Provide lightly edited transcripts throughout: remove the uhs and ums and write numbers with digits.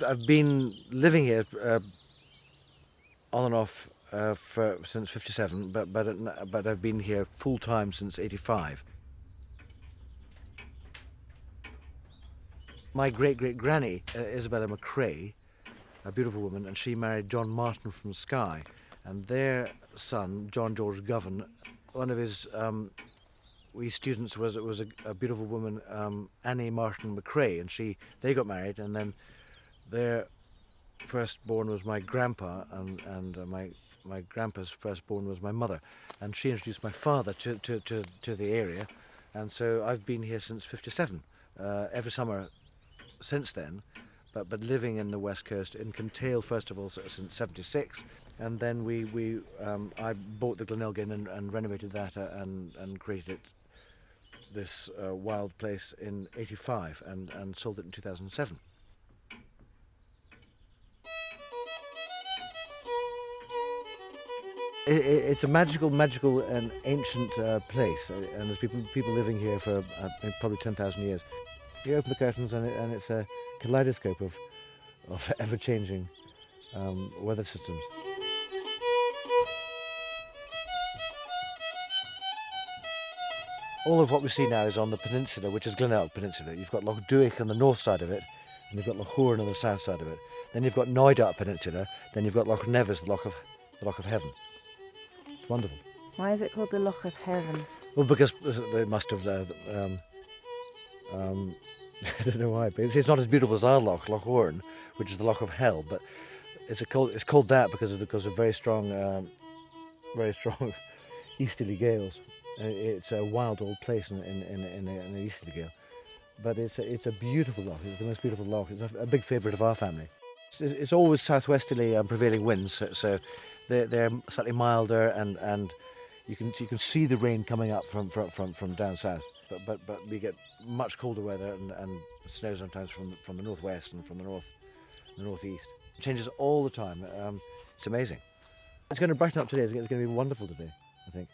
I've been living here on and off since '57, but I've been here full time since '85. My great granny, Isabella McCrae, a beautiful woman, and she married John Martin from Skye, and their son, John George Govan, one of his wee students was a beautiful woman, Annie Martin McCrae, and they got married, and then their firstborn was my grandpa, and my grandpa's firstborn was my mother, and she introduced my father to the area, and so I've been here since '57, every summer since then, but living in the West Coast in Kintail first of all since '76, and then I bought the Glenelg Inn and renovated that and created this wild place in '85 and sold it in 2007. It's a magical and ancient place, and there's people living here for probably 10,000 years. You open the curtains and it's a kaleidoscope of ever-changing weather systems. All of what we see now is on the peninsula, which is Glenelg Peninsula. You've got Loch Duich on the north side of it, and you've got Loch Hourn on the south side of it. Then you've got Knoydart Peninsula, then you've got Loch Nevis, the Loch of Heaven. It's wonderful. Why is it called the Loch of Heaven? Well, because they must have. I don't know why, but it's not as beautiful as our Loch Hourn, which is the Loch of Hell. But it's called that because of very strong easterly gales. It's a wild old place in an easterly gale. But it's a beautiful loch. It's the most beautiful loch. It's a big favourite of our family. It's always southwesterly prevailing winds, so they're slightly milder, and you can see the rain coming up from down south. But we get much colder weather and snow sometimes from the northwest and from the northeast. It changes all the time. It's amazing. It's going to brighten up today. It's going to be wonderful today, I think.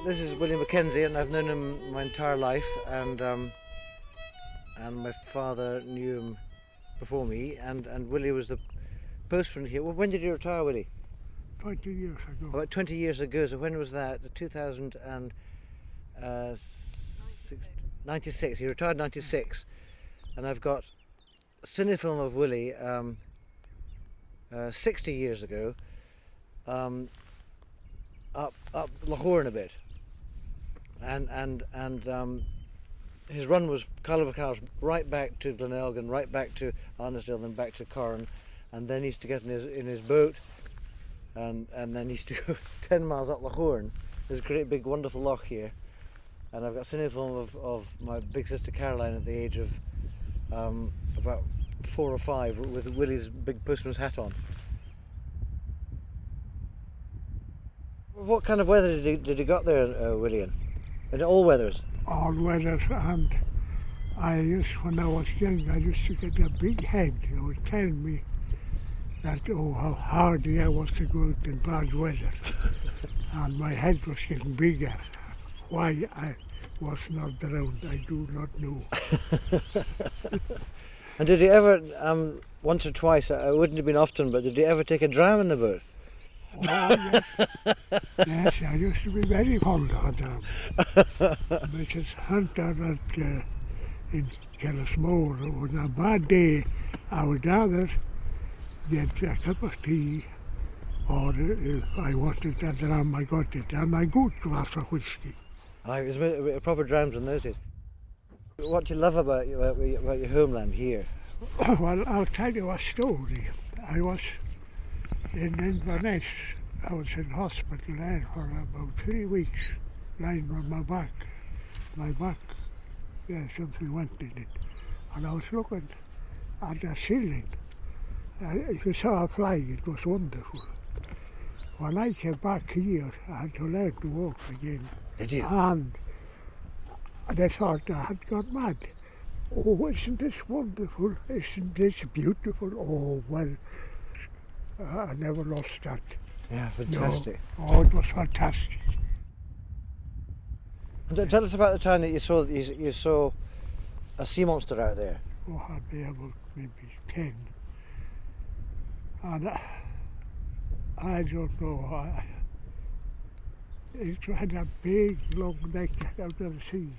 This is William Mackenzie, and I've known him my entire life, and my father knew him before me, and Willie was the postman here. Well, when did you retire, Willie? 20 years ago. About 20 years ago. So when was that? 2096. He retired in 96, and I've got a cinefilm of Willie 60 years ago, up Loch Hourn a bit. and his run was Carl Cowes right back to Glenelg and right back to Arnisdale, then back to Corran, and then he used to get in his boat, and then he used to go 10 miles up the Horn. There's a great big wonderful loch here, and I've got a cine film of my big sister Caroline at the age of about 4 or 5 with Willie's big postman's hat on. What kind of weather did you got there, William? In all weathers? All weathers, and when I was young, I used to get a big head. They would tell me that, how hardy I was to go out in bad weather. And my head was getting bigger. Why I was not drowned, I do not know. And did you ever, once or twice, it wouldn't have been often, but did you ever take a dram in the boat? Oh, yes. Yes, I used to be very fond of them. Mrs. Hunter in Kellismore, it was a bad day. I would rather get a cup of tea, or if I wanted a dram, I got it, and a good glass of whiskey. It was proper drams in those days. What do you love about your homeland here? Well, I'll tell you a story. I was in Inverness. I was in hospital there for about 3 weeks, lying on my back. My back, something went in it. And I was looking at the ceiling. If you saw a fly, it was wonderful. When I came back here, I had to learn to walk again. Did you? And they thought I had gone mad. Oh, isn't this wonderful? Isn't this beautiful? Oh, well, I never lost that. Yeah, fantastic. No. Oh, it was fantastic. And tell us about the time that you saw a sea monster out there. Oh, I'd be about maybe 10. And I don't know. It had a big, long neck out of the sea.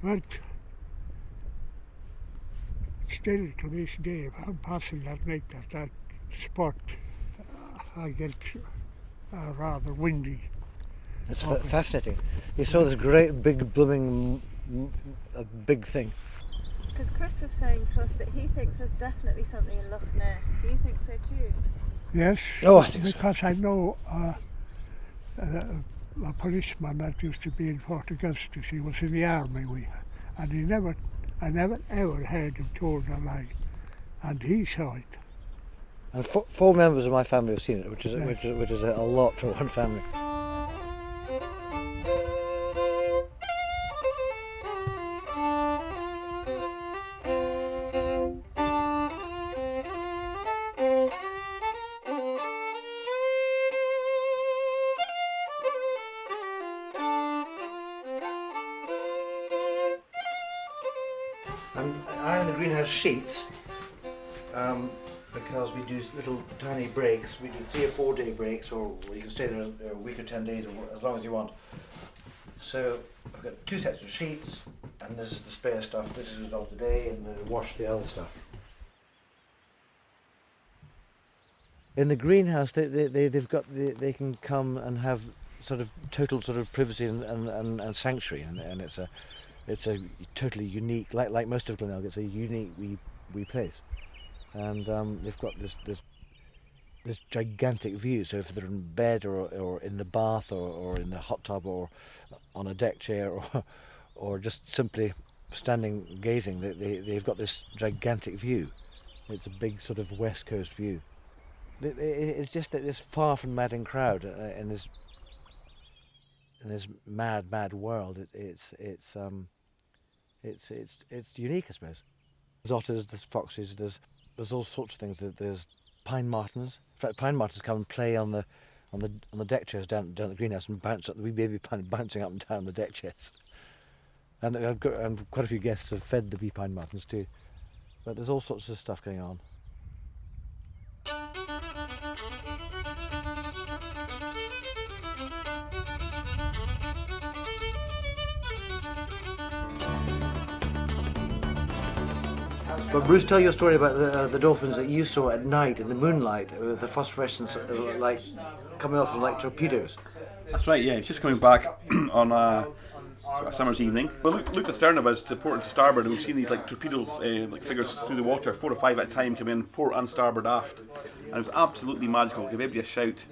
But still, to this day, if I'm passing that night at that spot, I get rather windy. It's fascinating. You saw this great, big, blooming, big thing. Because Chris was saying to us that he thinks there's definitely something in Loch Ness. Do you think so too? Yes. Oh, I think so. Because I know a policeman that used to be in Fort Augustus. He was in the army, and I never ever heard him told a lie, and he saw it. And 4 members of my family have seen it, which is a lot for one family. And I iron the greenhouse sheets because we do little tiny breaks. We do 3 or 4 day breaks, or you can stay there a week or 10 days, or as long as you want. So I've got 2 sets of sheets, and this is the spare stuff. This is all today, and then wash the other stuff. In the greenhouse, they can come and have sort of total sort of privacy and sanctuary, and it's a totally unique, like most of Glenelg, it's a unique wee place, and they've got this gigantic view. So if they're in bed or in the bath or in the hot tub or on a deck chair or just simply standing gazing, they've got this gigantic view. It's a big sort of West Coast view. It's just that this far from madding crowd in this mad world. It's unique, I suppose. There's otters, there's foxes, there's all sorts of things. There's pine martens. In fact, pine martens come and play on the deck chairs down at the greenhouse and bounce up. We baby pine bouncing up and down on the deck chairs. And quite a few guests have fed the wee pine martens too. But there's all sorts of stuff going on. But Bruce, tell your story about the dolphins that you saw at night in the moonlight, the phosphorescence light coming off them like torpedoes. That's right, yeah. He's just coming back on sort of summer's evening. We looked astern of us to port and to starboard, and we've seen these like torpedo like figures through the water, 4 or 5 at a time, come in, port and starboard aft. And it was absolutely magical. Give everybody a shout.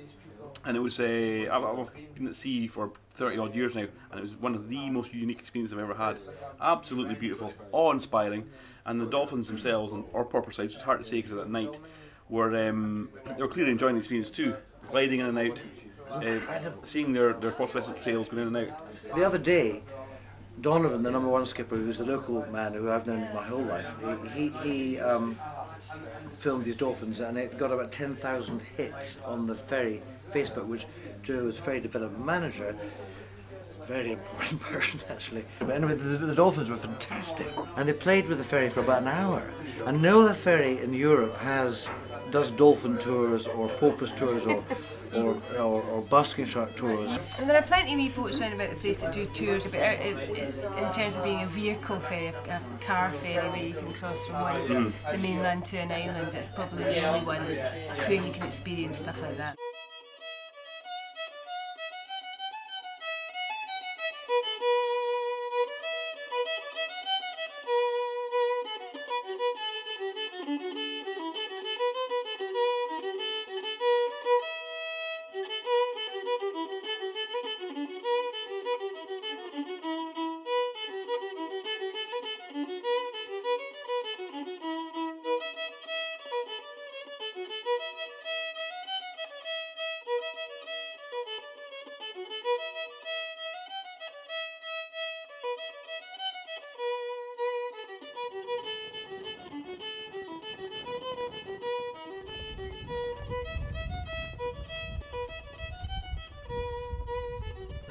And it was, I've been at sea for 30 odd years now, and it was one of the most unique experiences I've ever had. Absolutely beautiful, awe-inspiring, and the dolphins themselves, or porpoises, it's hard to say because at night, they were clearly enjoying the experience too, gliding in and out, seeing their phosphorescent trails going in and out. The other day, Donovan, the #1 skipper, who's a local man who I've known my whole life, he filmed these dolphins, and it got about 10,000 hits on the ferry Facebook, which Joe is ferry development manager. Very important person, actually. But anyway, the dolphins were fantastic, and they played with the ferry for about an hour. And no other ferry in Europe does dolphin tours or porpoise tours or basking shark tours. And there are plenty of wee boats around about the place that do tours, but in terms of being a vehicle ferry, a car ferry where you can cross from the mainland to an island, it's probably the only one where you can experience stuff like that.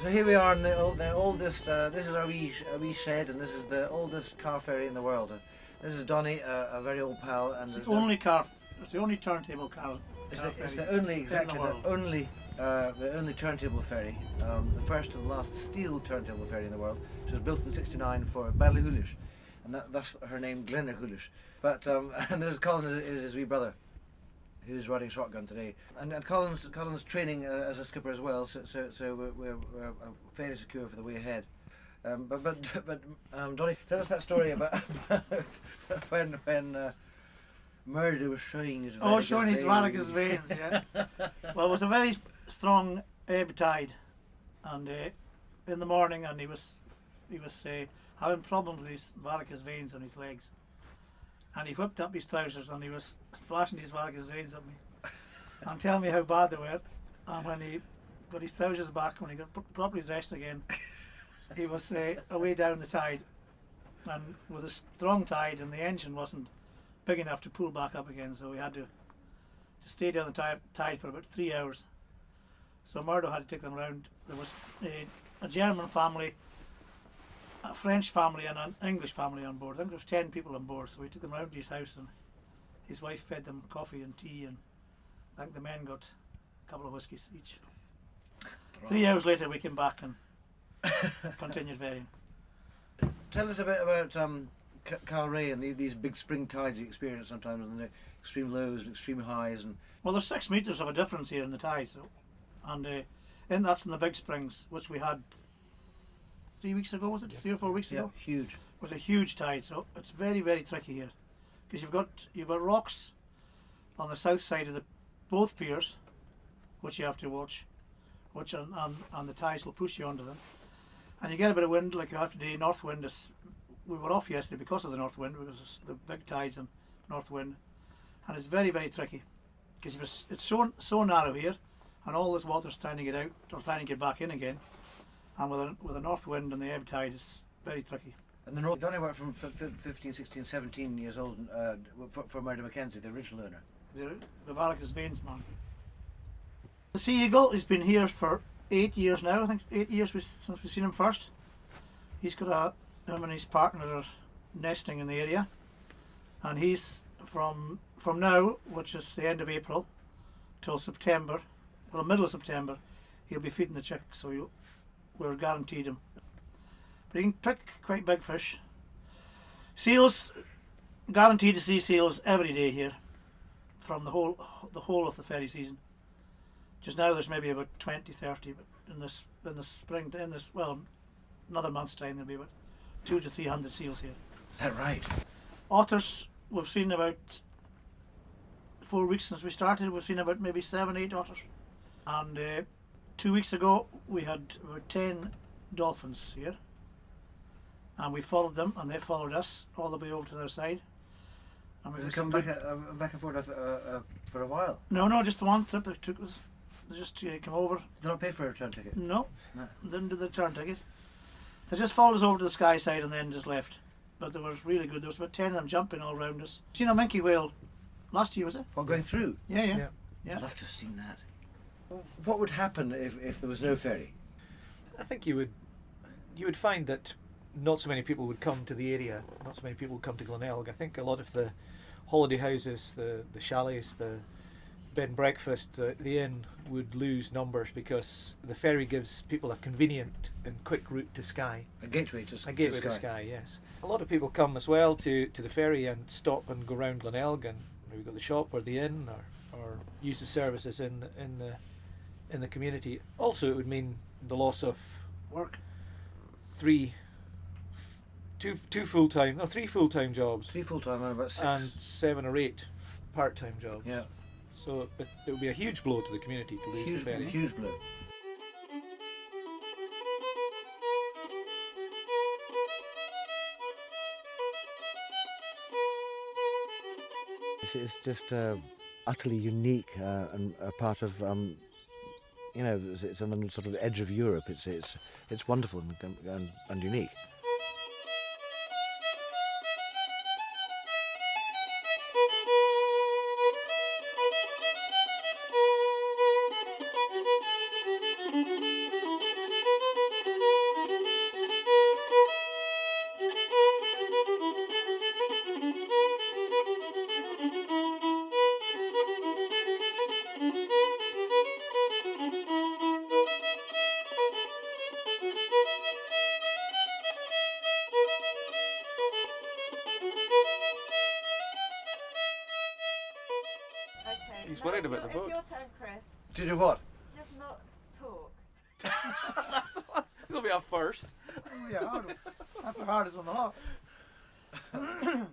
So here we are in the oldest, this is our wee shed, and this is the oldest car ferry in the world. This is Donny, a very old pal. And it's the only turntable car it's the only, exactly, the only turntable ferry, the first and last steel turntable ferry in the world, which was built in '69 for Glenelg, and that's her name, Glenelg. But, and there's Colin is his wee brother, who's riding shotgun today, and Colin's training as a skipper as well, so we're fairly secure for the way ahead. But Donny, tell us that story about when Murdo was showing his showing his varicose veins. Yeah. Well, it was a very strong ebb tide, and in the morning, and he was having problems with his varicose veins on his legs. And he whipped up his trousers and he was flashing his varicose veins at me and telling me how bad they were. And when he got his trousers back, when he got properly dressed again, he was away down the tide, and with a strong tide, and the engine wasn't big enough to pull back up again, so we had to stay down the tide for about 3 hours. So Murdo had to take them around. There was a German family, a French family and an English family on board. I think there was 10 people on board, so we took them round to his house, and his wife fed them coffee and tea, and I think the men got a couple of whiskies each. 3 hours later we came back and continued ferrying. Tell us a bit about Calray and these big spring tides you experience sometimes, and the extreme lows and extreme highs. And well, there's 6 metres of a difference here in the tides, and that's in the big springs, which we had 3 weeks ago, was it? 3 or 4 weeks ago? Yeah, huge. It was a huge tide, so it's very, very tricky here, because you've got rocks on the south side of both piers, which you have to watch, and the tides will push you onto them, and you get a bit of wind like you have today. North wind we were off yesterday because of the north wind, because of the big tides and north wind, and it's very, very tricky, because it's so narrow here, and all this water's trying to get out or trying to get back in again. And with a north wind and the ebb tide, it's very tricky. And the Donny worked from 15, 16, 17 years old for Murdo Mackenzie, the original owner. The varicose veins man. The Sea Eagle has been here for 8 years now. I think 8 years since we've seen him first. He's got him and his partner are nesting in the area, and he's from now, which is the end of April, till September, well, middle of September, he'll be feeding the chicks. So we're guaranteed him. But you can pick quite big fish. Seals, guaranteed to see seals every day here, from the whole of the ferry season. Just now there's maybe about 20, 30, but in the spring, another month's time there'll be about 200 to 300 seals here. Is that right? Otters, we've seen about 4 weeks since we started. We've seen about maybe 7, 8 otters, and 2 weeks ago we had about 10 dolphins here, and we followed them, and they followed us all the way over to their side. And They come back and forth for a while. No, just the one trip they took us. They just came over. Did not pay for a return ticket? No, No. didn't do the return ticket. They just followed us over to the sky side and then just left. But they were really good. There was about 10 of them jumping all around us. Seen a minke whale last year, was it? What, going through? Yeah. I'd love to have seen that. What would happen if there was no ferry? I think you would find that not so many people would come to the area, not so many people would come to Glenelg. I think a lot of the holiday houses, the chalets, the bed and breakfast, the inn would lose numbers because the ferry gives people a convenient and quick route to Skye. A gateway to Skye. A gateway to Skye, yes. A lot of people come as well to the ferry and stop and go round Glenelg and maybe go to the shop or the inn or use the services in the community. Also, it would mean the loss of Work. three full-time jobs. 3 full-time and about 6. And 7 or 8 part-time jobs. Yeah. So it would be a huge blow to the community to lose the ferry. Huge blow. It's just utterly unique and a part of it's on the sort of edge of Europe. It's wonderful and unique. Okay. He's now worried it's about the your- boat. It's your turn, Chris. To do what? Just not talk. It'll be our first. Yeah, that's the hardest one of the lot.